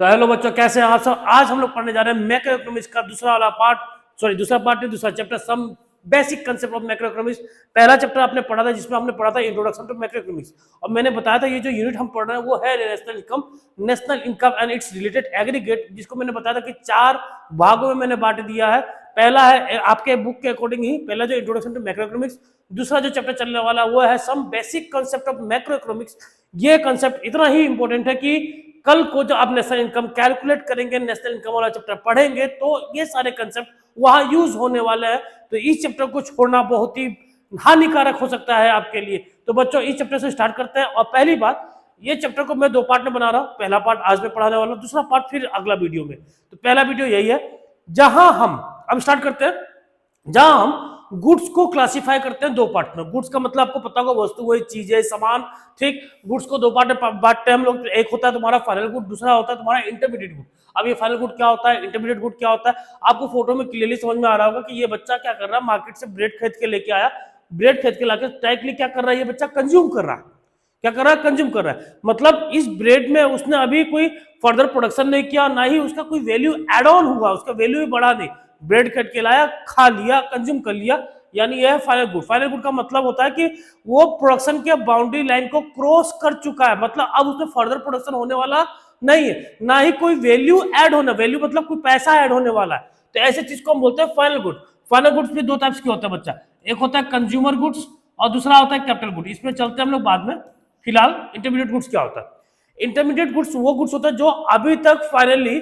तो हेलो बच्चों, कैसे हैं आप सब। आज हम लोग पढ़ने जा रहे हैं मैक्रो इकोनॉमिक्स का दूसरा वाला पार्ट, दूसरा पार्ट नहीं, दूसरा chapter, some basic concept of macro economics. पहला चैप्टर आपने पढ़ा था जिसमें हमने पढ़ा था इंट्रोडक्शन टू मैक्रो इकोनॉमिक्स, और मैंने बताया था ये जो यूनिट हम पढ़ रहे हैं वो है national income and it's related aggregate, जिसको मैंने बताया था कि 4 भागों में मैंने बांट दिया है। पहला है आपके बुक के अकॉर्डिंग ही, पहला जो इंट्रोडक्शन टू मैक्रो इकोनॉमिक्स, दूसरा जो चैप्टर चलने वाला वो है some basic concept of macro economics. ये कंसेप्ट इतना ही इंपॉर्टेंट है कि कल को जो आप नेशनल इनकम कैलकुलेट करेंगे, नेशनल इनकम वाला चैप्टर पढ़ेंगे, तो ये सारे कंसेप्ट वहां यूज होने वाले हैं। तो इस चैप्टर को छोड़ना बहुत ही हानिकारक हो सकता है आपके लिए। तो बच्चों, इस चैप्टर से स्टार्ट करते हैं। और पहली बात, ये चैप्टर को मैं 2 पार्ट में बना रहा हूं। पहला पार्ट आज मैं पढ़ाने वाला हूं, दूसरा पार्ट फिर अगला वीडियो में। तो पहला वीडियो यही है जहां हम अब स्टार्ट करते हैं, जहां हम गुड्स को क्लासिफाई करते हैं 2 पार्ट में। गुड्स का मतलब आपको पता होगा, वस्तु वही चीजें, सामान, ठीक। गुड्स को 2 पार्ट में बांटते हैं हम लोग। एक होता है तुम्हारा फाइनल गुड, दूसरा होता है तुम्हारा इंटरमीडिएट गुड। अब ये फाइनल गुड क्या होता है, इंटरमीडिएट गुड क्या होता है, आपको फोटो में क्लियरली समझ में आ रहा होगा कि ये बच्चा क्या कर रहा है, मार्केट से ब्रेड खरीद के लेके आया, ब्रेड खरीद के लाके डायरेक्टली क्या कर रहा है, ये बच्चा कंज्यूम कर रहा है। क्या कर रहा है, कंज्यूम कर रहा है। मतलब इस ब्रेड में उसने अभी कोई फर्दर प्रोडक्शन नहीं किया, ना ही उसका कोई वैल्यू एड ऑन हुआ, उसका वैल्यू भी बढ़ा नहीं, ब्रेड खरीद के लाया, खा लिया, कंज्यूम कर लिया, यानी यह फाइनल गुड। फाइनल गुड का मतलब होता है कि वो प्रोडक्शन के बाउंड्री लाइन को क्रॉस कर चुका है, मतलब अब उसमें फर्दर प्रोडक्शन होने वाला नहीं है, ना ही कोई वैल्यू ऐड होना, वैल्यू मतलब कोई पैसा ऐड होने वाला है। तो ऐसे चीज को हम बोलते हैं फाइनल गुड। फाइनल गुड्स में 2 टाइप्स के होते हैं बच्चा, एक होता है कंज्यूमर गुड्स और दूसरा होता है कैपिटल गुड। इसमें चलते हैं हम लोग बाद में। फिलहाल इंटरमीडिएट गुड्स क्या होता है। इंटरमीडिएट गुड्स वो गुड्स होता है जो अभी तक फाइनली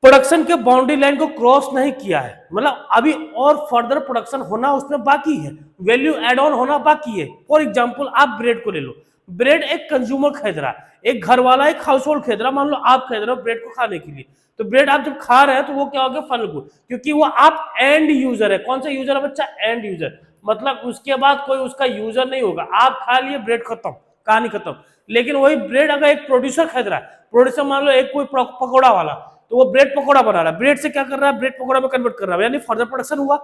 प्रोडक्शन के बाउंड्री लाइन को क्रॉस नहीं किया है, मतलब अभी और फर्दर प्रोडक्शन होना उसमें बाकी है, वैल्यू एड ऑन होना बाकी है। फॉर एग्जांपल आप ब्रेड को ले लो, ब्रेड एक कंज्यूमर खरीद रहा है, एक घर वाला, एक हाउस होल्ड खरीद रहा, मान लो आप खरीद रहे हो ब्रेड को खाने के लिए। तो ब्रेड आप जब खा रहे हैं तो वो क्या हो गया, फाइनल गुड, क्योंकि वो आप एंड यूजर है। कौन सा यूजर है बच्चा, एंड यूजर, मतलब उसके बाद कोई उसका यूजर नहीं होगा। आप खा लिए, ब्रेड खत्म, कहानी खत्म। लेकिन वही ब्रेड अगर एक प्रोड्यूसर खरीद रहा है, प्रोड्यूसर मान लो एक कोई पकौड़ा वाला, तो वो ब्रेड पकौड़ा बना रहा है, ब्रेड से क्या कर रहा है, ब्रेड पकौड़ा में कन्वर्ट कर रहा है, यानी फर्दर प्रोडक्शन हुआ,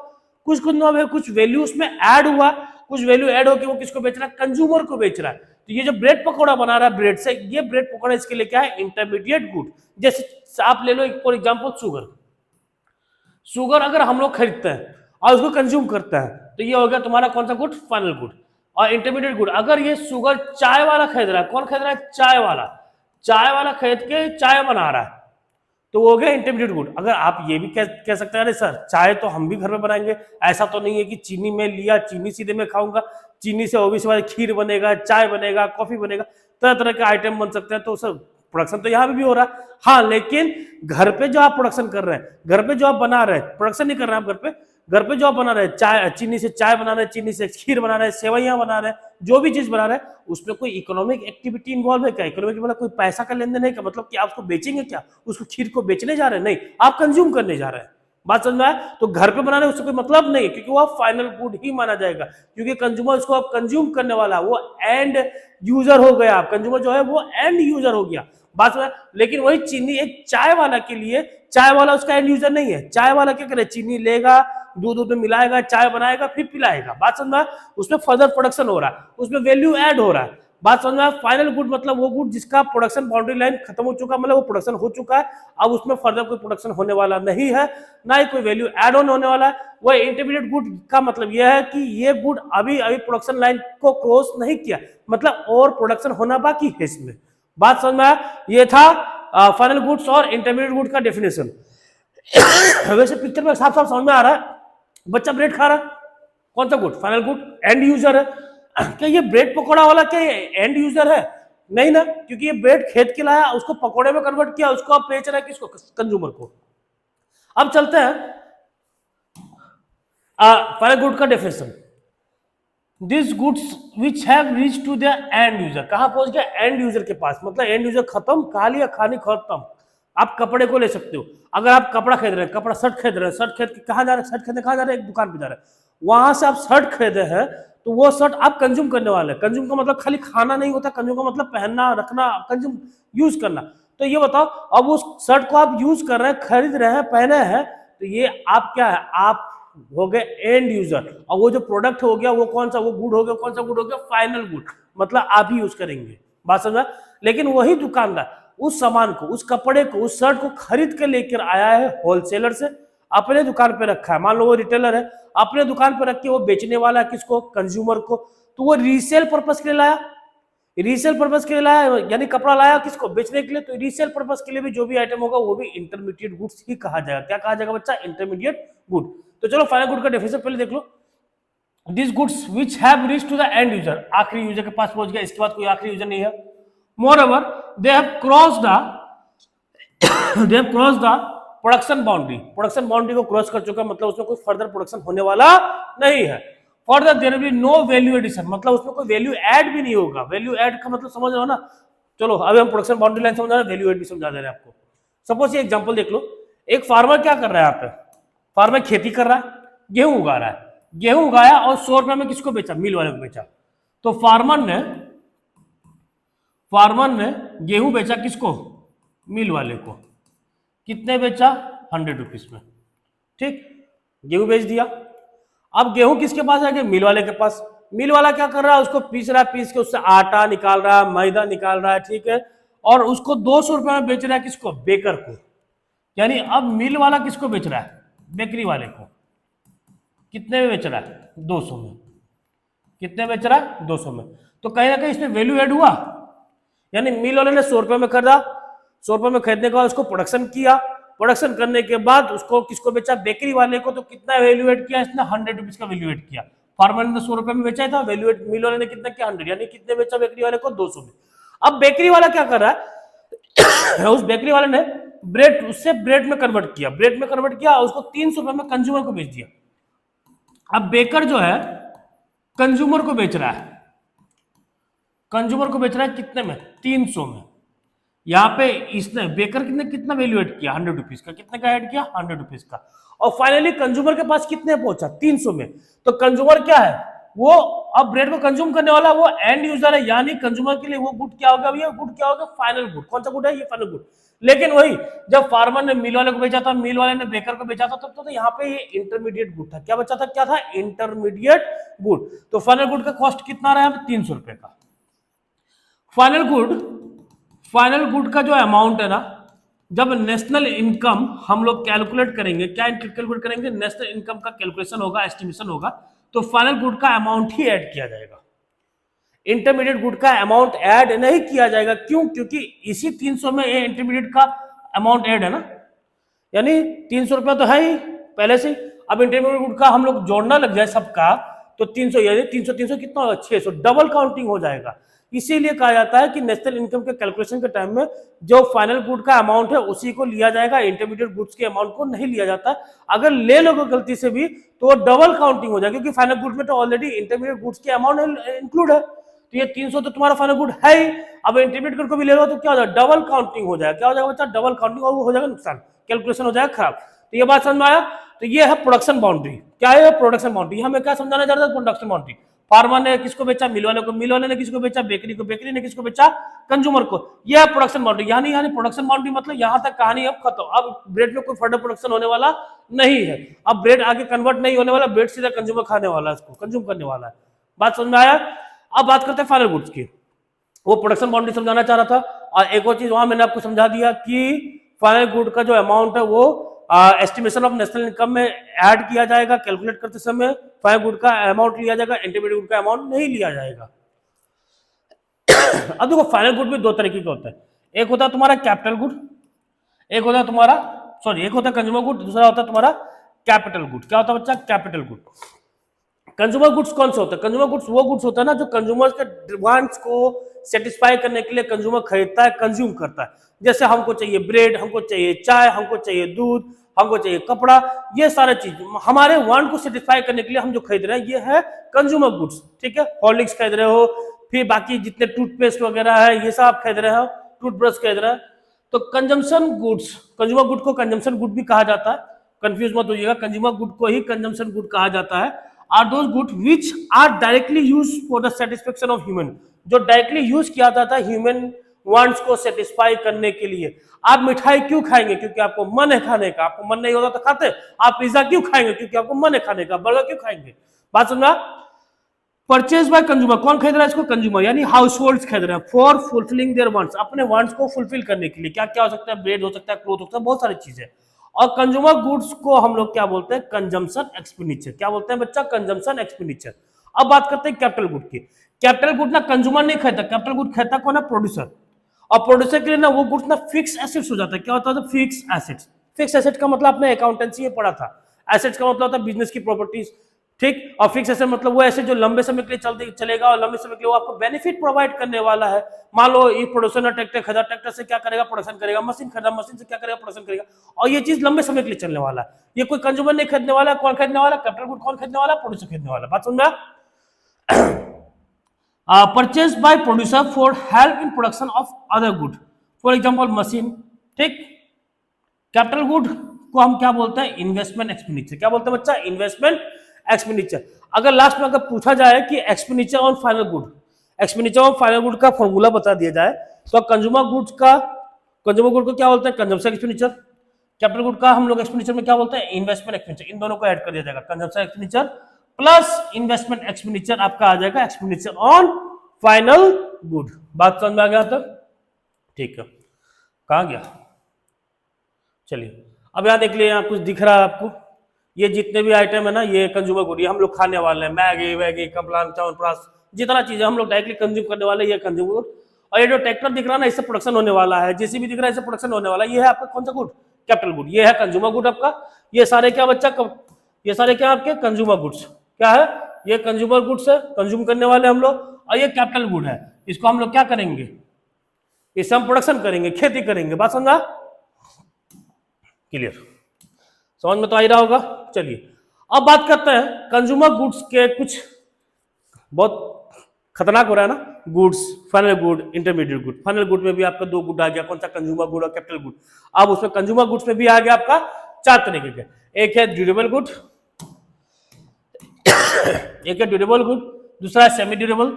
कुछ कुछ वैल्यू उसमें ऐड हुआ, कुछ वैल्यू ऐड होकर वो किसको बेच रहा है, कंज्यूमर को बेच रहा है। तो ये जो ब्रेड पकौड़ा बना रहा है ब्रेड से, ये ब्रेड पकौड़ा इसके लिए क्या है, इंटरमीडिएट गुड। जैसे आप ले लो फॉर एग्जाम्पल शुगर, शुगर अगर हम लोग खरीदते हैं और उसको कंज्यूम करते हैं, तो ये हो गया तुम्हारा कौन सा गुड, फाइनल गुड। और इंटरमीडिएट गुड, अगर ये शुगर चाय वाला खरीद रहा है, कौन खरीद रहा है, चाय वाला, चाय वाला खरीद के चाय बना रहा है, तो वो हो गया इंटरमीडिएट गुड। अगर आप ये भी कह सकते हैं अरे सर चाय तो हम भी घर में बनाएंगे, ऐसा तो नहीं है कि चीनी में लिया, चीनी सीधे में खाऊंगा, चीनी से ओबीसी खीर बनेगा, चाय बनेगा, कॉफी बनेगा, तरह तरह के आइटम बन सकते हैं। तो सर प्रोडक्शन तो यहाँ पे भी हो रहा है, हाँ, लेकिन घर पे जो आप प्रोडक्शन कर रहे हैं, घर पे जो आप बना रहे हैं, प्रोडक्शन नहीं कर रहे हैं आप घर पे जो आप बना रहे हैं, चाय, चीनी से चाय बना रहे हैं, चीनी से खीर बना रहे हैं, सेवैयां बना रहे हैं, जो भी चीज बना रहे हैं, उसमें कोई इकोनॉमिक एक्टिविटी इन्वॉल्व है क्या, इकोनॉमिक मतलब कोई पैसा का लेन देन है क्या, मतलब कि आप उसको बेचेंगे क्या, उसको खीर को बेचने जा रहे हैं, नहीं, आप कंज्यूम करने जा रहे हैं। बात समझ में आया। तो घर पे बनाने उससे कोई मतलब नहीं है, क्योंकि वो फाइनल गुड ही माना जाएगा, क्योंकि कंज्यूमर उसको आप कंज्यूम करने वाला, वो एंड यूजर हो गया, कंज्यूमर जो है वो एंड यूजर हो गया। बात समझ। लेकिन वही चीनी एक चाय वाला के लिए, चाय वाला उसका एंड यूजर नहीं है, चाय वाला क्या करे, चीनी लेगा, दूध में मिलाएगा, चाय बनाएगा, फिर पिलाएगा। बात समझ में, उसमें फर्दर प्रोडक्शन हो रहा है, उसमें वैल्यू ऐड हो रहा है। बात समझ में। फाइनल गुड मतलब वो गुड जिसका प्रोडक्शन बाउंड्री लाइन खत्म हो चुका, मतलब वो प्रोडक्शन हो चुका है, अब उसमें फर्दर कोई प्रोडक्शन होने वाला नहीं है, ना ही कोई वैल्यू ऐड ऑन होने वाला है। वो इंटरमीडिएट गुड का मतलब यह है कि ये गुड अभी प्रोडक्शन लाइन को क्रॉस नहीं किया, मतलब और प्रोडक्शन होना बाकी है इसमें। बात समझ में आया। ये था फाइनल गुड्स और इंटरमीडिएट गुड का डेफिनेशन। वैसे पिक्चर में साफ साफ समझ में आ रहा है, बच्चा ब्रेड खा रहा है, कौन सा good, final good, and user है। क्या ये ब्रेड पकौड़ा वाला क्या एंड यूजर है, नहीं ना, क्योंकि ये ब्रेड खेत के लाया, उसको पकौड़े में कन्वर्ट किया, उसको आप बेच रहे हैं किसको, कंज्यूमर को। अब चलते हैं फाइनल गुड का definition. This goods which have reached to the end user, कहां पहुंच गया, एंड यूजर के पास, मतलब एंड यूजर खत्म, खा लिया, खानी खत्म। आप कपड़े को ले सकते हो, अगर आप कपड़ा खरीद रहे हैं, कपड़ा शर्ट खरीद रहे हैं, शर्ट खरीद के कहां जा रहे हैं, शर्ट खरीदने कहां जा रहे हैं, एक दुकान पे जा रहे हैं, वहां से आप शर्ट खरीदे हैं, तो वो शर्ट आप कंज्यूम करने वाले हैं। कंज्यूम का मतलब खाली खाना नहीं होता, कंज्यूम का मतलब पहनना, रखना, कंज्यूम, यूज करना। तो ये बताओ, अब उस शर्ट को आप यूज कर रहे हैं, खरीद रहे हैं, पहने हैं, तो ये आप क्या है, आप हो गए एंड यूजर। और वो जो प्रोडक्ट हो गया वो कौन सा, वो गुड हो गया, कौन सा गुड हो गया, फाइनल गुड, मतलब आप ही यूज करेंगे। बात समझा। लेकिन वही दुकानदार उस सामान को, उस कपड़े को, उस शर्ट को खरीद के लेकर आया है होलसेलर से, अपने दुकान पे रखा है। मान लो वो रिटेलर है, अपने दुकान पे रख के वो बेचने वाला है किसको, कंज्यूमर को, तो वो रीसेल पर्पस के लिए लाया, रीसेल पर्पस के लिए लाया, यानी कपड़ा लाया किसको, बेचने के लिए। तो रीसेल पर्पस के लिए भी जो भी आइटम होगा वो भी इंटरमीडिएट गुड्स ही कहा जाएगा। क्या कहा जाएगा बच्चा, इंटरमीडिएट गुड। तो चलो फाइनल गुड का डेफिनेशन पहले देख लो। This goods which have reached to the end user, आखिरी यूजर के पास पहुंच गया, इसके बाद कोई आखिरी यूजर नहीं है। मोreover they have crossed the production boundary, production boundary को क्रॉस कर चुका है, मतलब उसमें कोई फर्दर प्रोडक्शन होने वाला नहीं है। Further there will be no value addition, मतलब उसमें कोई वैल्यू ऐड भी नहीं होगा। वैल्यू ऐड का मतलब समझ रहे हो ना। चलो अभी हम प्रोडक्शन बाउंड्री लाइन समझा रहे हैं, वैल्यू ऐड भी समझा दे रहे हैं आपको। सपोज ये एग्जांपल देख लो, एक फार्मर क्या कर रहा है यहाँ पे, फार्मर खेती कर रहा है, गेहूं उगा रहा है, गेहूं उगाया और 100 रुपए में किसको बेचा, मिल वाले को बेचा। तो फार्मर ने गेहूं बेचा किसको, मिल वाले को। कितने बेचा, 100 रुपीज में, ठीक, गेहूं बेच दिया। अब गेहूं किसके पास आ गया, मिल वाले के पास। मिल वाला क्या कर रहा है, उसको पीस रहा है, पीस के उससे आटा निकाल रहा है, मैदा निकाल रहा है, ठीक है, और उसको 200 रुपए में बेच रहा है किसको, बेकर को। यानी अब मिल वाला किसको बेच रहा है, बेकरी वाले को। कितने में बेच रहा है, 200 में। कितने बेच रहा है, 200 में। तो कहीं ना कहीं इसमें वैल्यू ऐड हुआ, यानी मिल वाले ने 100 रुपए में खरीदा, 100 रुपए में खरीदने के बाद उसको प्रोडक्शन किया, प्रोडक्शन करने के बाद उसको किसको बेचा, बेकरी वाले को। तो कितना वैल्यू ऐड किया इसने, 100 रुपीज का वैल्यू ऐड किया। फार्मर ने 100 रुपए में बेचा था, वैल्यू ऐड मिल वाले ने कितना किया, 100, यानी कितने बेचा बेकरी वाले को, 200 में। अब बेकरी वाला क्या कर रहा है उस बेकरी वाले ने ब्रेड, उससे ब्रेड में कन्वर्ट किया, ब्रेड में कन्वर्ट किया, उसको 300 रुपए में कंज्यूमर को बेच दिया। अब बेकर जो है कंज्यूमर को बेच रहा है, कंज्यूमर को बेच रहा है कितने में, 300 में। यहाँ पे इसने बेकर ने कितना वैल्यू ऐड किया, 100 रुपीज का। कितने का ऐड किया, 100 रुपीज का। और फाइनली कंज्यूमर के पास कितने पहुंचा, 300 में। तो कंज्यूमर क्या है, वो अब ब्रेड को कंज्यूम करने वाला वो एंड यूजर है, यानी कंज्यूमर के लिए वो गुड क्या होगा, ये गुड क्या होगा, फाइनल गुड। कौन सा गुड है, ये फाइनल गुड। लेकिन वही जब फार्मर ने मिल वाले को बेचा था, मिल वाले ने बेकर को बेचा था, तब तो यहाँ पे ये इंटरमीडिएट गुड था। क्या बचा था, क्या था, इंटरमीडिएट गुड। तो फाइनल गुड का कॉस्ट कितना रहा है, 300 रुपए का। फाइनल गुड का जो अमाउंट है ना, जब नेशनल इनकम हम लोग कैलकुलेट करेंगे, क्या कैलकुलेट करेंगे, नेशनल इनकम का कैलकुलेशन होगा, एस्टिमेशन होगा, तो फाइनल गुड का अमाउंट ही ऐड किया जाएगा। इंटरमीडिएट गुड का अमाउंट ऐड नहीं किया जाएगा। क्यों, क्योंकि इसी 300 में ये इंटरमीडिएट का अमाउंट ऐड है ना, यानी 300 रुपया तो है ही पहले से। अब इंटरमीडिएट गुड का हम लोग जोड़ना लग जाए सबका, तो 300, यानी 300 कितना होगा, 600, डबल काउंटिंग हो जाएगा। इसीलिए कहा जाता है कि नेशनल इनकम के कैलकुलेशन के टाइम में जो फाइनल गुड का अमाउंट है उसी को लिया जाएगा, इंटरमीडिएट गुड्स के अमाउंट को नहीं लिया जाता। अगर ले लोगे गलती से भी तो डबल काउंटिंग हो जाएगी, क्योंकि फाइनल गुड में तो ऑलरेडी इंटरमीडिएट गुड्स के अमाउंट इंक्लूड है। तो ये 300 तो तुम्हारा फाइनल गुड है ही। अब इंटरमीडिएट गुड को भी ले लो तो क्या हो जाएगा, डबल काउंटिंग हो जाएगा। क्या हो जाएगा बच्चा, डबल काउंटिंग, और वो हो जाएगा नुकसान, कैलकुलेशन हो जाएगा खराब। तो ये बात समझ में आया। तो ये है प्रोडक्शन बाउंड्री। क्या है प्रोडक्शन बाउंड्री, हमें क्या समझाना चाहता है, प्रोडक्शन बाउंड्री। फार्मर ने किसको बेचा, मिल वाले को, मिल वाले ने किसको बेचा, बेकरी को, बेकरी ने किसको बेचा, कंज्यूमर को। यह है प्रोडक्शन बाउंड्री। यानी प्रोडक्शन बाउंड्री मतलब यहां तक कहानी अब खत्म। अब ब्रेड में कोई फर्दर प्रोडक्शन होने वाला नहीं है। अब ब्रेड आगे कन्वर्ट नहीं होने वाला, ब्रेड सीधा कंज्यूमर खाने वाला है, इसको कंज्यूम करने वाला है। बात समझ में आया। अब बात करते हैं फाइनल गुड्स की। वो प्रोडक्शन बाउंड्री समझाना चाह रहा था। और एक और चीज वहां मैंने आपको समझा दिया कि फाइनल गुड का जो अमाउंट है वो एस्टिमेशन ऑफ नेशनल इनकम में ऐड किया जाएगा, कैलकुलेट करते समय फाइनल गुड का अमाउंट लिया जाएगा, इंटरमीडिएट गुड का अमाउंट नहीं लिया जाएगा। अब देखो फाइनल गुड भी दो तरीके का होता है। एक होता है तुम्हारा कैपिटल गुड, एक होता है तुम्हारा एक होता है कंज्यूमर गुड, दूसरा होता है तुम्हारा कैपिटल गुड। क्या होता है बच्चा, कैपिटल गुड। कंज्यूमर गुड्स कौन से होता है, कंज्यूमर गुड्स वो गुड्स होता है ना जो कंज्यूमर्स के वांट्स को सेटिस्फाई करने के लिए कंज्यूमर खरीदता है, कंज्यूम करता है। जैसे हमको चाहिए ब्रेड, हमको चाहिए चाय, हमको चाहिए दूध, हमको चाहिए कपड़ा, ये सारे चीज हमारे वांट को सेटिस्फाई करने के लिए हम जो खरीद रहे हैं ये है कंज्यूमर गुड्स। ठीक है, हॉर्लिक्स खरीद रहे हो, फिर बाकी जितने टूथपेस्ट वगैरह है ये सब आप खरीद रहे हो, टूथब्रश खरीद रहे हैं। तो कंजम्पशन गुड्स, कंज्यूमर गुड को कंजम्पशन गुड भी कहा जाता है, कंफ्यूज मत होइएगा। कंज्यूमर गुड को ही कंजम्पशन गुड कहा जाता है। Are those good which are directly use for the satisfaction of human, जो डायरेक्टली यूज किया जाता है ह्यूमन वांट्स को सेटिस्फाई करने के लिए। आप मिठाई क्यों खाएंगे, क्योंकि आपको मन है खाने का, आपको मन नहीं होता तो खाते। आप पिज्जा क्यों खाएंगे, क्योंकि आपको मन है खाने का। बर्गर क्यों खाएंगे, बात समझा। परचेज बाय कंज्यूमर, कौन खरीद रहा है इसको? कंज्यूमर, यानी हाउस होल्ड खरीद रहे हैं फॉर फुलफिलिंग देयर वांट्स, अपने वांट्स को फुलफिल करने के लिए। क्या क्या हो सकता है? ब्रेड हो सकता है, क्लोथ हो सकता है, बहुत सारी चीजें। और कंज्यूमर गुड्स को हम लोग क्या बोलते हैं? Consumption expenditure. क्या बोलते हैं बच्चा? Consumption expenditure. अब बात करते हैं कैपिटल गुड की। कैपिटल गुड ना कंज्यूमर नहीं खरीदता, कैपिटल गुड खरीदता कौन है? प्रोड्यूसर। और प्रोड्यूसर के लिए ना वो गुड्स ना फिक्स एसेट्स हो जाता है। क्या होता है? Fix assets. फिक्स एसेट का मतलब आपने अकाउंटेंसी में पढ़ा था, एसेट्स का मतलब होता है बिजनेस की प्रॉपर्टीज, ठीक। और फिक्स एसेट मतलब वो एसेट जो लंबे समय के लिए चलेगा और लंबे समय के लिए वो आपको बेनिफिट प्रोवाइड करने वाला है। मान लो ये प्रोड्यूसर ने ट्रैक्टर खरीदा, ट्रैक्टर से क्या करेगा? प्रोडक्शन करेगा। मशीन खरीदा, मशीन से क्या करेगा? प्रोडक्शन करेगा। और ये चीज लंबे समय के लिए चलने वाला है। ये कोई कंज्यूमर नहीं खरीदने वाला। कौन खरीदने वाला? कैपिटल गुड कौन खरीदने वाला? प्रोड्यूसर खरीदने वाला। बात समझ में? Purchase by producer for help in production of other good, for example machine, ठीक। कैपिटल गुड को हम क्या बोलते हैं? Investment expenditure. क्या बोलते हैं बच्चा? Investment expenditure. अगर लास्ट में अगर पूछा जाए कि expenditure on final good, expenditure on final good का फॉर्मूला बता दिया जाए तो कंज्यूमर गुड को क्या बोलते हैं? Consumption expenditure. कैपिटल गुड का हम लोग एक्सपेंडिचर में क्या बोलते हैं? Investment expenditure. इन दोनों को ऐड कर दिया जाएगा, consumption expenditure plus investment expenditure आपका आ जाएगा एक्सपेंडिचर ऑन फाइनल गुड। बात समझ में आ गया तक? ठीक है, कहा गया? चलिए अब यहाँ देख लिए, यहाँ कुछ दिख रहा है आपको? ये जितने भी आइटम है ना, ये कंज्यूमर गुड, ये हम लोग खाने वाले हैं। मैगी वैगी कम्प्लान चावनप्राश जितना चीज है हम लोग डायरेक्टली कंज्यूम करने वाले हैं, ये कंज्यूमर गुड। और ये जो ट्रैक्टर दिख रहा है ना, इससे प्रोडक्शन होने वाला है। जेसीबी दिख रहा है, इससे प्रोडक्शन होने वाला है। ये है आपका कौन सा गुड? Capital good. ये है कंज्यूमर गुड आपका। ये सारे क्या बच्चा? ये सारे क्या आपके? Consumer goods. क्या है? ये कंज्यूमर गुड्स है, कंज्यूम करने वाले हम लोग। और ये कैपिटल गुड है, इसको हम लोग क्या करेंगे? इससे हम प्रोडक्शन करेंगे, खेती करेंगे। बात समझा? क्लियर? समझ में तो आ ही रहा होगा। चलिए अब बात करते हैं कंज्यूमर गुड्स के कुछ बहुत खतरनाक हो रहा है ना, goods, final good, intermediate good. Final good में भी आपका दो गुड आ गया, कौन सा? कंज्यूमर गुड और कैपिटल गुड। अब उसमें कंज्यूमर गुड्स में भी आ गया आपका चार तरीके के। एक है ड्यूरेबल गुड, एक है ड्यूरेबल गुड, दूसरा है सेमी ड्यूरेबल,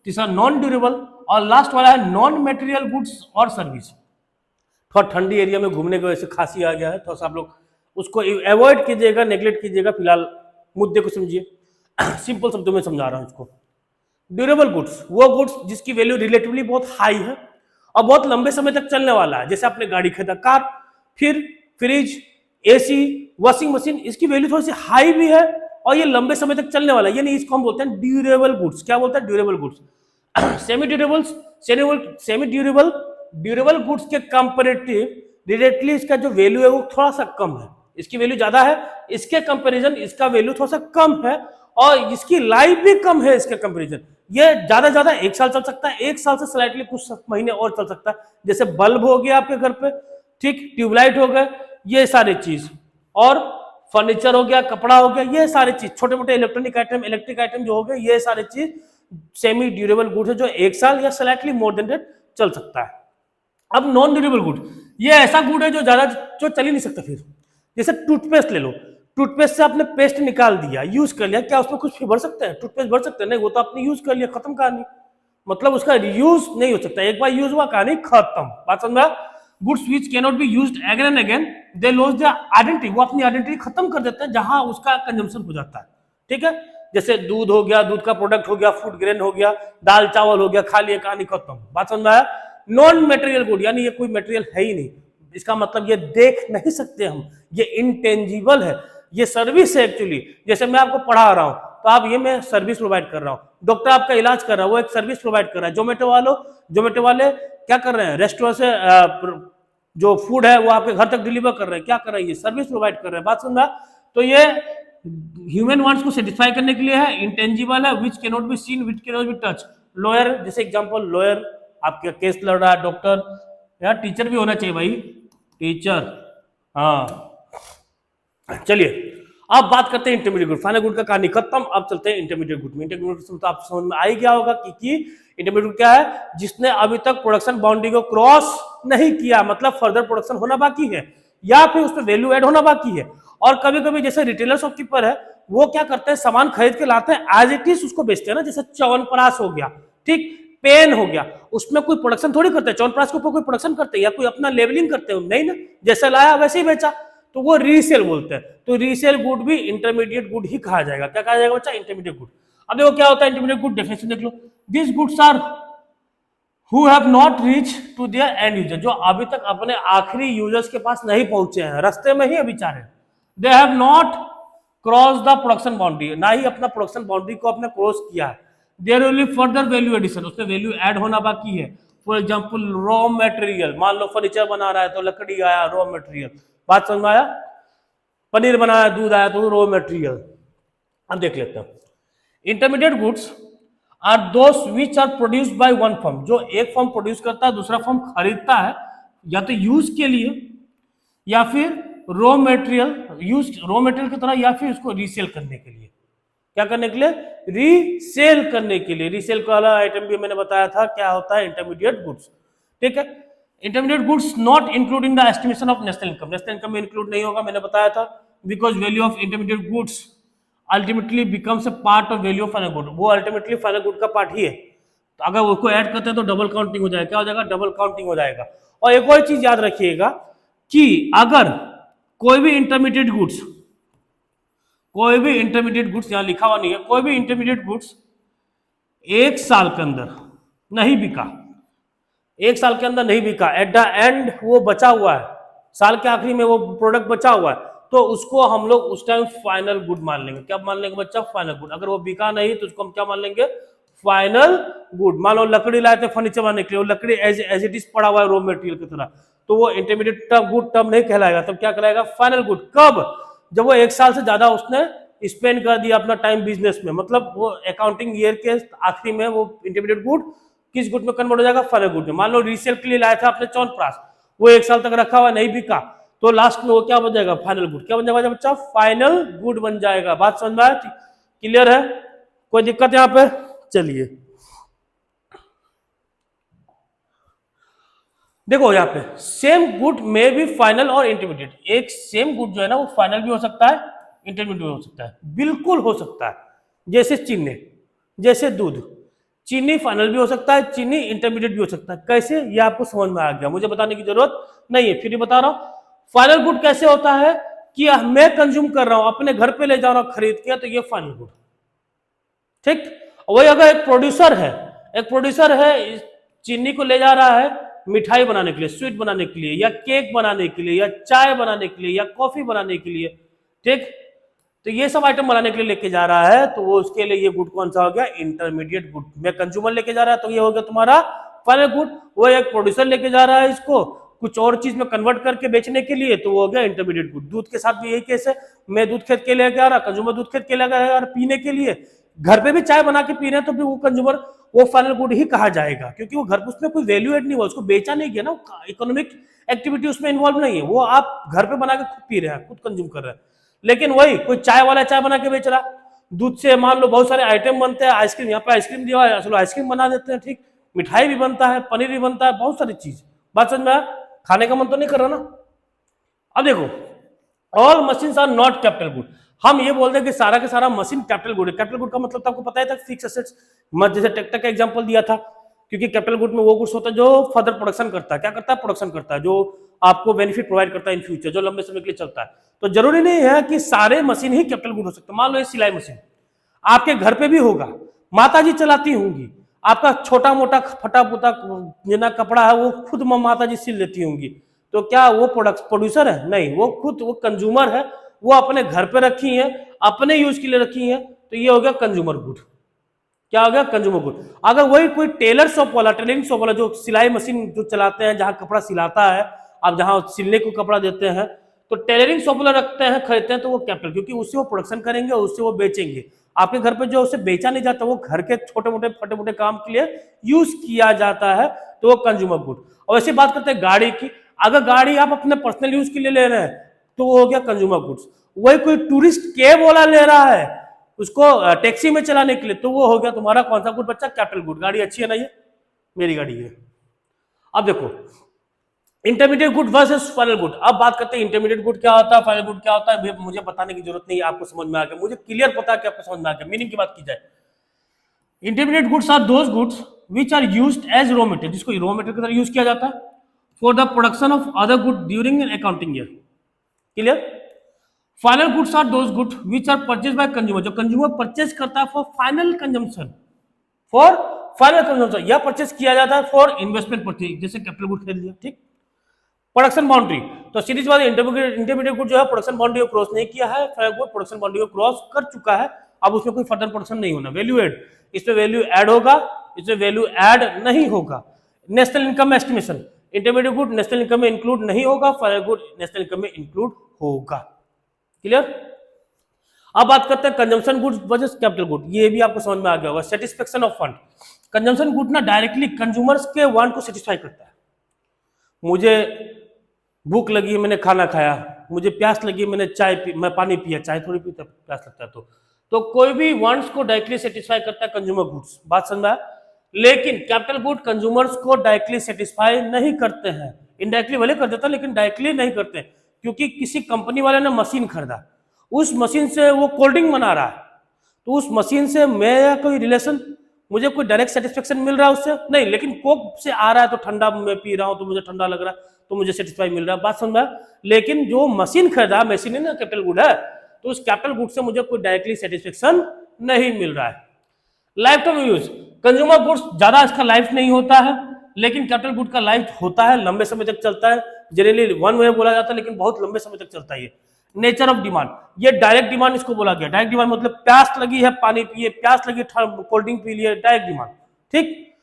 तीसरा नॉन ड्यूरेबल और लास्ट वाला है नॉन मटेरियल गुड्स और सर्विस। थोड़ा ठंडी एरिया में घूमने की वजह से खांसी आ गया है, थोड़ा सा आप लोग उसको अवॉइड कीजिएगा, नेग्लेक्ट कीजिएगा। फिलहाल मुद्दे को समझिए, सिंपल शब्दों में समझा रहा हूं इसको। ड्यूरेबल गुड्स वो गुड्स जिसकी वैल्यू रिलेटिवली बहुत हाई है और बहुत लंबे समय तक चलने वाला है। जैसे आपने गाड़ी खरीदा, कार, फिर फ्रिज, एसी, वॉशिंग मशीन, इसकी वैल्यू थोड़ी सी हाई भी है और ये लंबे समय तक चलने वाला है, यानी इसको हम बोलते हैं ड्यूरेबल गुड्स। क्या बोलते हैं? Durable goods. Semi durable durable goods के कंपैरेटिव डायरेक्टली इसका जो वैल्यू है वो थोड़ा सा कम है। इसकी वैल्यू ज्यादा है, इसके कंपैरिजन इसका वैल्यू थोड़ा सा कम है और इसकी लाइफ भी कम है इसके कंपैरिजन। ये ज्यादा 1 साल चल सकता है, 1 साल से स्लाइटली कुछ महीने और चल सकता है। जैसे बल्ब हो गया आपके घर पे, ठीक, ट्यूबलाइट हो गए, ये सारे चीज, और फर्नीचर हो गया, कपड़ा हो गया, ये सारे चीज, छोटे मोटे इलेक्ट्रॉनिक आइटम, इलेक्ट्रिक आइटम जो हो गए, ये सारे चीज सेमी ड्यूरेबल गुड है जो 1 साल या स्लाइटली मोर देन दैट चल सकता है। अब नॉन ड्यूरेबल गुड, ये ऐसा गुड है जो ज्यादा जो चल ही नहीं सकता। फिर जैसे टूथपेस्ट ले लो, टूथपेस्ट से आपने पेस्ट निकाल दिया, यूज कर लिया, क्या उसमें कुछ भर सकते हैं? टूथपेस्ट भर सकते हैं? नहीं, वो तो आपने यूज कर लिया, खत्म कहानी। मतलब उसका यूज नहीं हो सकता, एक बार यूज हुआ कहानी खत्म। बात समझा? Goods which can not be used again and again, they loss their identity, वो अपनी आइडेंटिटी खत्म कर देते हैं जहां उसका कंजम्पशन हो जाता है। ठीक है, जैसे दूध हो गया, दूध का प्रोडक्ट हो गया, फूड ग्रेन हो गया, दाल चावल हो गया, खा लिया कहानी खत्म। बात समझ आया? नॉन मटेरियल गुड यानी ये कोई मटेरियल है ही नहीं, इसका मतलब ये देख नहीं सकते हम, ये इनटेंजिबल है, ये सर्विस है एक्चुअली। जैसे मैं आपको पढ़ा रहा हूं तो आप ये मैं सर्विस प्रोवाइड कर रहा हूं, डॉक्टर आपका इलाज कर रहा है, वो एक सर्विस प्रोवाइड कर रहा है। जोमेटो वाले क्या कर रहे हैं? रेस्टोरेंट से जो फूड है वो आपके घर तक डिलीवर कर रहे हैं, क्या कर रहे हैं? ये सर्विस प्रोवाइड कर रहे हैं। बात समझा? तो ये ह्यूमन वांट्स को सेटिस्फाई करने के लिए है, इंटेंजिबल है, which can not be seen, which can not be touch. Lawyer, जैसे एग्जांपल लॉयर आपका केस लड़ रहा है, डॉक्टर, यार टीचर भी होना चाहिए भाई, टीचर। हाँ चलिए अब बात करते हैं इंटरमीडिएट गुड। फाइनल गुड का कहानी खत्म, अब चलते हैं इंटरमीडिएट गुड में। इंटरमीडिएट गुड तो आप समझ में आ ही गया होगा कि इंटरमीडिएट गुड क्या है? जिसने अभी तक प्रोडक्शन बाउंड्री को क्रॉस नहीं किया, मतलब फर्दर प्रोडक्शन होना बाकी है या फिर उसमें वैल्यू ऐड होना बाकी है। और कभी कभी जैसे रिटेलर शॉपकीपर है, वो क्या करते हैं? सामान खरीद के लाते हैं, एज इट इज उसको बेचते हैं ना। जैसे च्यवनप्राश हो गया, ठीक, पेन हो गया, उसमें कोई प्रोडक्शन थोड़ी करते हैं, च्यवनप्राश के ऊपर कोई प्रोडक्शन करते हैं या कोई अपना लेबलिंग करते हैं? नहीं ना, जैसे लाया वैसे ही बेचा, तो वो रीसेल बोलते हैं। तो रीसेल गुड भी इंटरमीडिएट गुड ही कहा जाएगा। क्या कहा जाएगा बच्चा? Intermediate good. अब देखो क्या होता है इंटरमीडिएट गुड, डेफिनेशन देख लो, this goods are who have not reached to their end user, जो अभी तक अपने आखिरी यूजर्स के पास नहीं पहुंचे हैं, रास्ते में ही अभी चाह रहे हैं, they have not cross the production boundary, ना ही अपना प्रोडक्शन बाउंड्री को अपने क्रॉस किया है, there only further value addition, उसमें वैल्यू ऐड होना बाकी है, फॉर एग्जांपल रॉ मटेरियल, मान लो फर्नीचर बना रहा है तो लकड़ी आया रॉ मटेरियल, बात समझ में आया, पनीर बनाया दूध आया तो रॉ मटेरियल। अब देख लेते हैं intermediate goods are those which are produced by one firm, जो एक फर्म प्रोड्यूस करता है दूसरा फर्म खरीदता है, या तो यूज के लिए या फिर रॉ मटेरियल की तरह, या फिर उसको रीसेल करने के लिए, क्या करने के लिए, रीसेल करने के लिए। रीसेल वाला आइटम भी मैंने बताया था क्या होता है, इंटरमीडिएट गुड्स, ठीक है। Intermediate goods not including the estimation of national income, national income में इंक्लूड नहीं होगा, मैंने बताया था, because value of intermediate goods ultimately becomes a part of value of final good, वो अल्टीमेटली फाइनल गुड का पार्ट ही है, तो अगर उसको ऐड करते हैं तो डबल काउंटिंग हो जाएगा, क्या हो जाएगा, डबल काउंटिंग हो जाएगा। और एक और चीज याद रखिएगा कि अगर कोई भी इंटरमीडिएट गुड्स यहां लिखा हुआ नहीं है, कोई भी इंटरमीडिएट गुड्स एक साल के अंदर नहीं बिका, एक साल के अंदर नहीं बिका, एट द एंड वो बचा हुआ है, साल के आखिरी में वो प्रोडक्ट बचा हुआ है, तो उसको हम लोग उस टाइम फाइनल गुड मान लेंगे। क्या मान लेंगे बच्चा, फाइनल गुड। अगर वो बिका नहीं तो उसको हम क्या मान लेंगे, फाइनल गुड। मान लो लकड़ी लाए थे फर्नीचर बनाने के लिए, वो लकड़ी एज इट इज पड़ा हुआ है रॉ मटेरियल की तरह, तो वो इंटरमीडिएट गुड टर्म नहीं कहलाएगा, तब क्या कहलाएगा, फाइनल गुड। कब, जब वो एक साल से ज्यादा उसने स्पेंड कर दिया अपना टाइम बिजनेस में, मतलब वो अकाउंटिंग ईयर के आखिरी में वो इंटरमीडिएट गुड किस गुड में कन्वर्ट हो जाएगा, फाइनल गुड में। मान लो रीसेल के लिए लाया था आपने च्यवनप्राश, वो एक साल तक रखा हुआ नहीं बिका, तो लास्ट में वो क्या बन जाएगा, फाइनल गुड। क्या बन जाएगा बच्चा, फाइनल गुड बन जाएगा। बात समझ में आया, क्लियर है, कोई दिक्कत यहाँ पे, चलिए देखो यहाँ पे सेम गुड में भी फाइनल और इंटरमीडिएट, एक सेम गुड जो है ना वो फाइनल भी हो सकता है, इंटरमीडिएट भी हो सकता है, बिल्कुल हो सकता है। जैसे चीनी, जैसे दूध, चीनी फाइनल भी हो सकता है, चीनी इंटरमीडिएट भी हो सकता है। कैसे, ये आपको समझ में आ गया, मुझे बताने की जरूरत नहीं है, फिर ही बता रहा हूं। फाइनल गुड कैसे होता है कि मैं कंज्यूम कर रहा हूं, अपने घर पे ले जा रहा हूं खरीद के, तो ये फाइनल गुड, ठीक। वही अगर एक प्रोड्यूसर है चीनी को ले जा रहा है मिठाई बनाने के लिए, स्वीट बनाने के लिए, या केक बनाने के लिए, या चाय बनाने के लिए, या कॉफी बनाने के लिए, ठीक, तो ये सब आइटम बनाने के लिए लेके जा रहा है, तो वो उसके लिए ये गुड कौन सा हो गया, इंटरमीडिएट गुड। मैं कंज्यूमर लेके जा रहा है तो ये हो गया तुम्हारा फाइनल गुड। वो एक प्रोड्यूसर लेके जा रहा है इसको कुछ और चीज में कन्वर्ट करके बेचने के लिए, तो वो हो गया इंटरमीडिएट गुड। दूध के साथ भी यही केस है, मैं दूध खरीद के लेके आ रहा, कंज्यूमर दूध खरीद के लेके आ रहा पीने के लिए, घर पे भी चाय बना के पी रहे हैं, तो भी वो कंज्यूमर वो फाइनल गुड ही कहा जाएगा, क्योंकि वो घर पे उसमें कोई वैल्यू एड नहीं हुआ, उसको बेचा नहीं गया ना, इकोनॉमिक एक्टिविटी उसमें इन्वॉल्व नहीं है, वो आप घर पे बना के खुद पी रहे हैं, खुद कंज्यूम कर रहे हैं। लेकिन वही कोई चाय वाला चाय बना के बेच रहा, दूध से मान लो बहुत सारे आइटम बनते हैं, आइसक्रीम, यहाँ पे आइसक्रीम दिया है, चलो आइसक्रीम बना देते हैं, ठीक, मिठाई भी बनता है, पनीर भी बनता है, बहुत सारी चीज। बात समझ में आया, खाने का मन तो नहीं कर रहा ना। अब देखो all machines are not capital good, हम ये बोल दें कि सारा का सारा मशीन कैपिटल गुड है। कैपिटल गुड का मतलब तो आपको पता है था, फिक्स एसेट्स, जैसे ट्रैक्टर का एग्जांपल दिया था, क्योंकि कैपिटल गुड में वो गुड्स होता है जो फर्दर प्रोडक्शन करता है, क्या करता है, प्रोडक्शन करता है, जो आपको बेनिफिट प्रोवाइड करता है इन फ्यूचर, जो लंबे समय के लिए चलता है। तो जरूरी नहीं है कि सारे मशीन ही कैपिटल गुड हो सकते हैं। मान लो ये सिलाई मशीन आपके घर पे भी होगा, माता जी चलाती होंगी, आपका छोटा मोटा फटा पुटा जितना कपड़ा है वो खुद माता जी सिल लेती होंगी, तो क्या वो प्रोड्यूसर है, नहीं, वो खुद वो कंज्यूमर है, वो अपने घर पे रखी है, अपने यूज के लिए रखी है, तो ये हो गया कंज्यूमर गुड। क्या हो गया, कंज्यूमर गुड। अगर वही कोई टेलर शॉप वाला, टेलरिंग शॉप वाला जो सिलाई मशीन जो चलाते हैं, जहां कपड़ा सिलाता है, आप जहां सिलने को कपड़ा देते हैं, तो टेलरिंग शॉप वाला रखते हैं, खरीदते हैं, तो वो कैपिटल, क्योंकि उससे वो प्रोडक्शन करेंगे, उससे वो बेचेंगे। आपके घर पे जो उसे बेचा नहीं जाता, वो घर के छोटे मोटे फटे मोटे काम के लिए यूज किया जाता है, तो वो कंज्यूमर गुड। और ऐसी बात करते हैं गाड़ी की, अगर गाड़ी आप अपने पर्सनल यूज के लिए ले रहे हैं, तो वो हो गया कंज्यूमर गुड्स। वही कोई टूरिस्ट कैब वाला ले रहा है उसको टैक्सी में चलाने के लिए, तो वो हो गया तुम्हारा कौन सा गुड बच्चा, कैपिटल गुड। गाड़ी अच्छी है ना, ये मेरी गाड़ी है। अब देखो intermediate good versus final good. अब बात करते हैं इंटरमीडिएट गुड क्या होता है, फाइनल गुड क्या होता है। मुझे बताने की जरूरत नहीं है, आपको समझ में आ गया, मुझे क्लियर पता है कि आपको समझ में आ गया। मीनिंग की बात की जाए, intermediate goods are those goods which are used as raw material, जिसको रॉ मटेरियल की तरह यूज किया जाता है for the production of other good during an accounting year. Clear. Final goods are those good which are purchase by consumer, जो consumer purchase करता है for final consumption, for final consumption, या purchase किया जाता है फॉर इन्वेस्टमेंट परचेज, जैसे capital good खरीद लिया। ठीक, प्रोडक्शन बाउंड्री, तो सीरीज वाले इंटरमीडिएट गुड जो है प्रोडक्शन बाउंड्री को क्रॉस नहीं किया है, फाइनल गुड प्रोडक्शन बाउंड्री को क्रॉस कर चुका है, अब उसमें कोई फर्दर प्रोडक्शन नहीं होना। वैल्यू एड, इसमें वैल्यू ऐड होगा, इसमें वैल्यू ऐड नहीं होगा। National income estimation, intermediate good national income में इंक्लूड नहीं होगा, फाइनल गुड नेशनल इनकम में इंक्लूड होगा। क्लियर। अब बात करते हैं consumption goods versus capital good, ये भी आपको समझ में आ गया होगा। Satisfaction of fund, consumption good ना डायरेक्टली कंज्यूमर्स के वांट को सेटिस्फाई करता है। मुझे भूख लगी है, मैंने खाना खाया, मुझे प्यास लगी, मैंने चाय पी, मैं पानी पिया, चाय थोड़ी पीता, प्यास लगता है तो कोई भी वांट्स को डायरेक्टली सेटिस्फाई करता है कंज्यूमर गुड्स, बात समझ में आया। लेकिन कैपिटल गुड कंज्यूमर्स को डायरेक्टली सेटिस्फाई नहीं करते हैं, इनडायरेक्टली भले कर देता लेकिन डायरेक्टली नहीं करते, क्योंकि किसी कंपनी वाले ने मशीन खरीदा, उस मशीन से वो कोल्ड ड्रिंक बना रहा है, तो उस मशीन से मेरा कोई रिलेशन, मुझे कोई डायरेक्ट सेटिस्फेक्शन मिल रहा है उससे नहीं, लेकिन कोक से आ रहा है तो ठंडा मैं पी रहा हूं तो मुझे ठंडा लग रहा है, तो मुझे सेटिस्फाई मिल रहा है, बात समझ। लेकिन जो मशीन खरीदा, मशीन है ना कैपिटल गुड है, तो उस कैपिटल गुड से मुझे कोई डायरेक्टली सेटिस्फेक्शन नहीं मिल रहा है। Life time use, consumer goods ज्यादा इसका लाइफ नहीं होता है, लेकिन कैपिटल गुड का लाइफ होता है, लंबे समय तक चलता है, जनरली वन वे बोला जाता है लेकिन बहुत लंबे समय तक चलता है। नेचर ऑफ डिमांड, ये डायरेक्ट डिमांड इसको बोला गया। डायरेक्ट डिमांड मतलब प्यास लगी है पानी पिए, प्यास लगी कोल्ड ड्रिंक पी लिए, डायरेक्ट डिमांड। ठीक।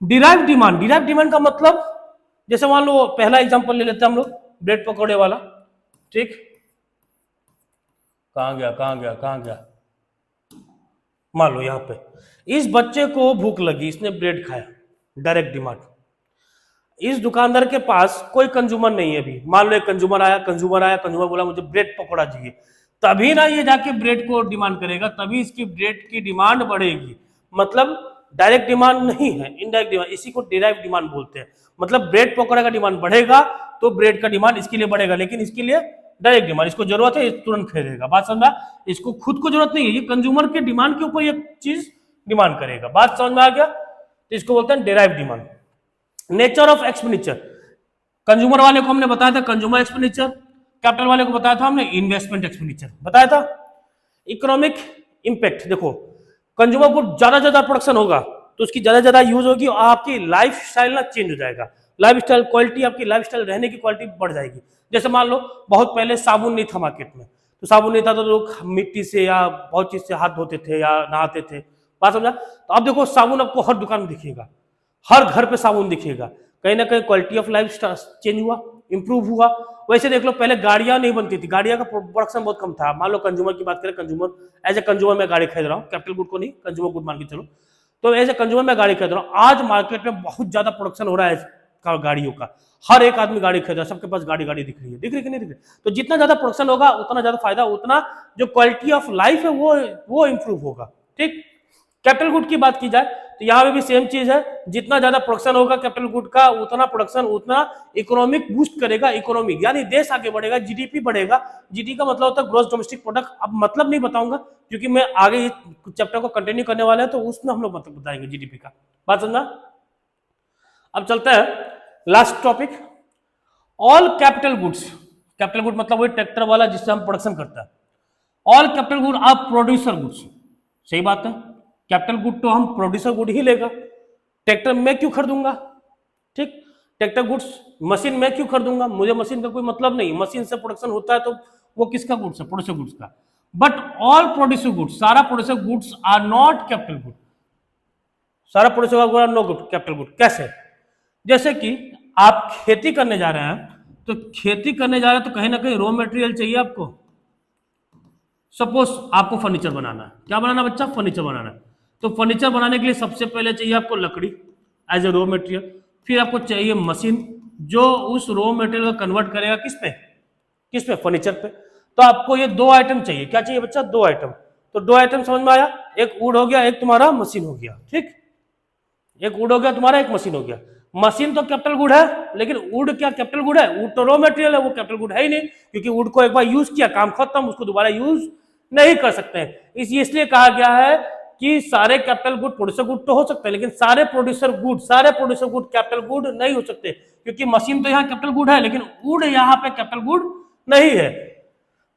डिराइव डिमांड, डिराइव डिमांड का मतलब जैसे मान लो पहला एग्जांपल ले लेते हैं हम लोग, ब्रेड पकौड़े वाला। ठीक, कहां गया, मान लो यहां पे इस बच्चे को भूख लगी, इसने ब्रेड खाया, डायरेक्ट डिमांड। इस दुकानदार के पास कोई कंज्यूमर नहीं है अभी, मान लो एक कंज्यूमर आया, कंज्यूमर बोला मुझे ब्रेड पकौड़ा चाहिए, तभी ना ये जाके ब्रेड को डिमांड करेगा, तभी इसकी ब्रेड की डिमांड बढ़ेगी। मतलब डायरेक्ट डिमांड नहीं है, इनडायरेक्ट डिमांड, इसी को डिराइव डिमांड बोलते हैं। मतलब ब्रेड पकौड़ा का डिमांड बढ़ेगा तो ब्रेड का डिमांड इसके लिए बढ़ेगा, लेकिन इसके लिए डायरेक्ट डिमांड, इसको जरूरत है तुरंत खरीदेगा, बात समझा। इसको खुद को जरूरत नहीं है, ये कंज्यूमर के डिमांड के ऊपर ये चीज डिमांड करेगा, बात समझ में आ गया। तो इसको बोलते हैं derive demand. Nature of expenditure, consumer वाले को हमने बताया था कंज्यूमर एक्सपेंडिचर, कैपिटल वाले को बताया था हमने इन्वेस्टमेंट एक्सपेंडिचर बताया था। इकोनॉमिक इंपैक्ट, देखो कंज्यूमर को ज्यादा प्रोडक्शन होगा तो उसकी ज्यादा यूज होगी और आपकी लाइफ स्टाइल ना चेंज हो जाएगा, लाइफ स्टाइल क्वालिटी, आपकी लाइफ स्टाइल रहने की क्वालिटी बढ़ जाएगी। जैसे मान लो बहुत पहले साबुन नहीं था मार्केट में, तो साबुन नहीं था तो लोग मिट्टी से या बहुत चीज से हाथ धोते थे या नहाते थे, बात समझा। तो अब देखो साबुन आपको हर दुकान में दिखेगा, हर घर पे साबुन दिखेगा, कहीं ना कहीं क्वालिटी ऑफ लाइफ चेंज हुआ, इंप्रूव हुआ। वैसे देख लो पहले गाड़ियां नहीं बनती थी, गाड़ियां का प्रोडक्शन बहुत कम था। मान लो कंज्यूमर की बात करें, कंज्यूमर एज ए कंज्यूमर मैं गाड़ी खरीद रहा हूँ, कैपिटल गुड को नहीं, कंज्यूमर गुड मान के चलो, तो एज ए कंज्यूमर मैं गाड़ी खरीद रहा हूँ। आज मार्केट में बहुत ज्यादा प्रोडक्शन हो रहा है गाड़ियों का, हर एक आदमी गाड़ी खरीद रहा है, सबके पास गाड़ी दिख रही है, दिख रही कि नहीं दिख रही। तो जितना ज्यादा प्रोडक्शन होगा उतना ज्यादा फायदा, उतना जो क्वालिटी ऑफ लाइफ है वो इंप्रूव होगा। ठीक। कैपिटल गुड की बात की जाए तो यहाँ पे भी सेम चीज है, जितना ज्यादा प्रोडक्शन होगा कैपिटल गुड का उतना प्रोडक्शन उतना इकोनॉमिक बूस्ट करेगा, इकोनॉमिक यानी देश आगे बढ़ेगा, जीडीपी बढ़ेगा। जीडीपी का मतलब होता है ग्रॉस डोमेस्टिक प्रोडक्ट, अब मतलब नहीं बताऊंगा क्योंकि मैं आगे इस चैप्टर को कंटिन्यू करने वाला है तो उसमें हम लोग मतलब बताएंगे जीडीपी का, बात समझना। अब चलता है last topic, all capital goods. Capital good मतलब वही ट्रैक्टर वाला जिससे हम प्रोडक्शन करता है। All capital good are producer goods, सही बात है, कैपिटल गुड तो हम प्रोड्यूसर गुड ही लेगा। ट्रैक्टर मैं क्यों खरीदूंगा, ठीक, ट्रैक्टर गुड्स मशीन मैं क्यों खरीदूंगा, मुझे मशीन का कोई मतलब नहीं, मशीन से प्रोडक्शन होता है तो वो किसका गुड्स है, प्रोड्यूसर गुड्स का। बट ऑल प्रोड्यूसर गुड्स, सारा producer goods are not capital good, सारा producer good are not capital good. कैसे, जैसे कि आप खेती करने जा रहे हैं, तो खेती करने जा रहे हैं तो कहीं ना कहीं रॉ मटेरियल चाहिए आपको। सपोज आपको फर्नीचर बनाना है, क्या बनाना बच्चा, फर्नीचर बनाना है, तो फर्नीचर बनाने के लिए सबसे पहले चाहिए आपको लकड़ी एज ए रॉ मटेरियल, फिर आपको चाहिए मशीन जो उस रॉ मटेरियल को कन्वर्ट करेगा किस पे, फर्नीचर पे। तो आपको ये दो आइटम चाहिए, क्या चाहिए बच्चा, दो आइटम। तो दो आइटम समझ में आया, एक वुड हो गया, एक तुम्हारा मशीन हो गया, ठीक, एक वुड हो गया तुम्हारा, एक मशीन हो गया। मशीन तो कैपिटल गुड है, लेकिन वुड क्या कैपिटल गुड है, वुड तो रॉ मटेरियल है, वो कैपिटल गुड है ही नहीं, क्योंकि वुड को एक बार यूज किया काम खत्म, उसको दोबारा यूज नहीं कर सकते हैं। इसलिए कहा गया है कि सारे कैपिटल गुड प्रोड्यूसर गुड तो हो सकते हैं, लेकिन सारे प्रोड्यूसर गुड कैपिटल गुड नहीं हो सकते, क्योंकि मशीन तो यहाँ कैपिटल गुड है लेकिन वुड यहाँ पे कैपिटल गुड नहीं है।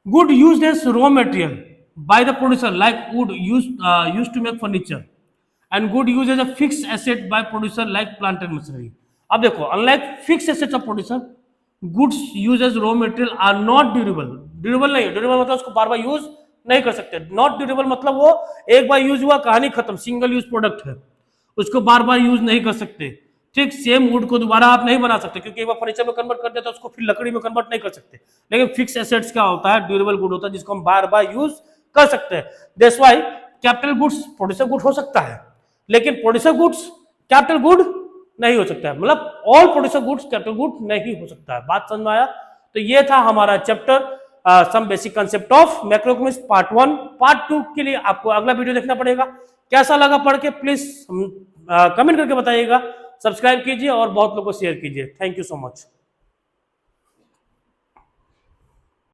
Wood used as raw material by the producer, like wood used to make furniture, and wood used as a fixed asset by producer like plant and machinery. अब देखो, unlike fixed assets of producer, goods used as raw material are not durable. Durable नहीं है, durable मतलब उसको बार बार use नहीं कर सकते. Not durable मतलब वो एक बार यूज हुआ, कहानी खत्म, सिंगल यूज प्रोडक्ट है, उसको बार बार यूज नहीं कर सकते. ठीक, सेम वुड को दोबारा आप नहीं बना सकते, क्योंकि एक बार फर्नीचर में कन्वर्ट कर दिया तो उसको फिर लकड़ी में कन्वर्ट नहीं कर सकते. लेकिन फिक्स एसेट्स क्या होता है, ड्यूरेबल गुड होता है, जिसको हम बार बार यूज कर सकते हैं. That's why capital goods producer good हो सकता है, लेकिन प्रोड्यूसर गुड्स कैपिटल गुड नहीं हो सकता है. मतलब all producer goods capital good नहीं हो सकता है. बात समझ में आया? तो ये था हमारा chapter some basic concept of macroeconomics part 1. Part 2 के लिए आपको अगला वीडियो देखना पड़ेगा. कैसा लगा पढ़ के प्लीज कमेंट करके बताइएगा. सब्सक्राइब कीजिए और बहुत लोगों को शेयर कीजिए. Thank you so much.